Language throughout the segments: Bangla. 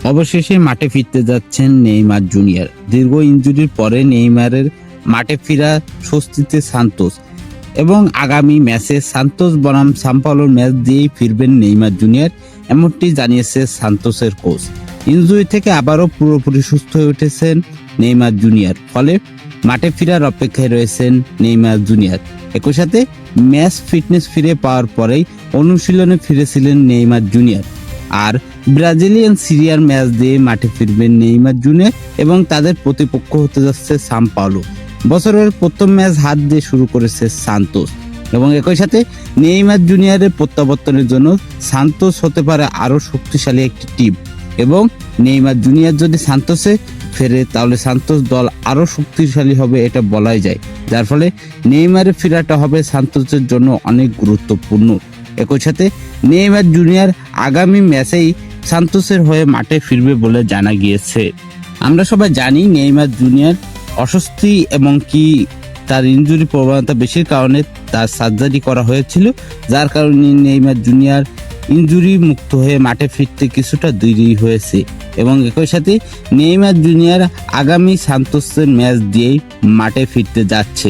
অবশেষে মাঠে ফিরতে যাচ্ছেন নেইমার জুনিয়র। দীর্ঘ ইনজুরির পরে নেইমারের মাঠে ফেরা স্বস্তিতে সান্তোস এবং আগামী ম্যাচে সান্তোস বনাম সাম্পাওলোর ম্যাচ দিয়েই ফিরবেন নেইমার জুনিয়র, এমনটি জানিয়েছে সান্তোসের কোচ। ইনজুরি থেকে আবারও পুরোপুরি সুস্থ হয়ে উঠেছেন নেইমার জুনিয়র, ফলে মাঠে ফেরার অপেক্ষায় রয়েছেন নেইমার জুনিয়র। একই সাথে ম্যাচ ফিটনেস ফিরে পাওয়ার পরেই অনুশীলনে ফিরেছিলেন নেইমার জুনিয়র। আর ব্রাজিলিয়ান সিরিয়ার ম্যাচ দিয়ে মাঠে ফিরবেন নেইমার জুনিয়র এবং তাদের প্রতিপক্ষ হতে যাচ্ছে সাম্পাওলো। বছরের প্রথম ম্যাচ হাত দিয়ে শুরু করেছে সান্তোস এবং একই সাথে নেইমার জুনিয়রের প্রত্যাবর্তনের জন্য সান্তোস হতে পারে আরও শক্তিশালী একটি টিম এবং নেইমার জুনিয়র যদি সান্তোসে ফেরে তাহলে সান্তোস দল আরও শক্তিশালী হবে, এটা বলাই যায়। যার ফলে নেইমারের ফেরাটা হবে সান্তোসের জন্য অনেক গুরুত্বপূর্ণ। একই সাথে নেইমার জুনিয়র আগামী ম্যাচেই সান্তোসের হয়ে মাঠে ফিরবে বলে জানা গিয়েছে। আমরা সবাই জানি নেইমার জুনিয়র অস্বস্তি এবং কি তার ইনজুরি প্রবণতা বেশির কারণে তার সার্জারি করা হয়েছিল, যার কারণে নেইমার জুনিয়র ইনজুরি মুক্ত হয়ে মাঠে ফিরতে কিছুটা দেরি হয়েছে এবং একই সাথে নেইমার জুনিয়র আগামী সান্তোসের ম্যাচ দিয়েই মাঠে ফিরতে যাচ্ছে,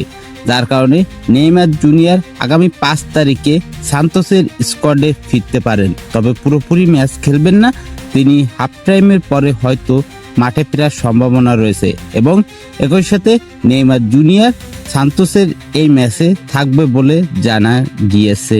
যার কারণে নেইমার জুনিয়র আগামী 5 তারিখে সান্তোসের স্কোয়াডে ফিরতে পারেন। তবে পুরোপুরি ম্যাচ খেলবেন না, তিনি হাফ টাইমের পরে হয়তো মাঠে ফেরার সম্ভাবনা রয়েছে এবং একই সাথে নেইমার জুনিয়র সান্তোসের এই ম্যাচে থাকবে বলে জানা গিয়েছে।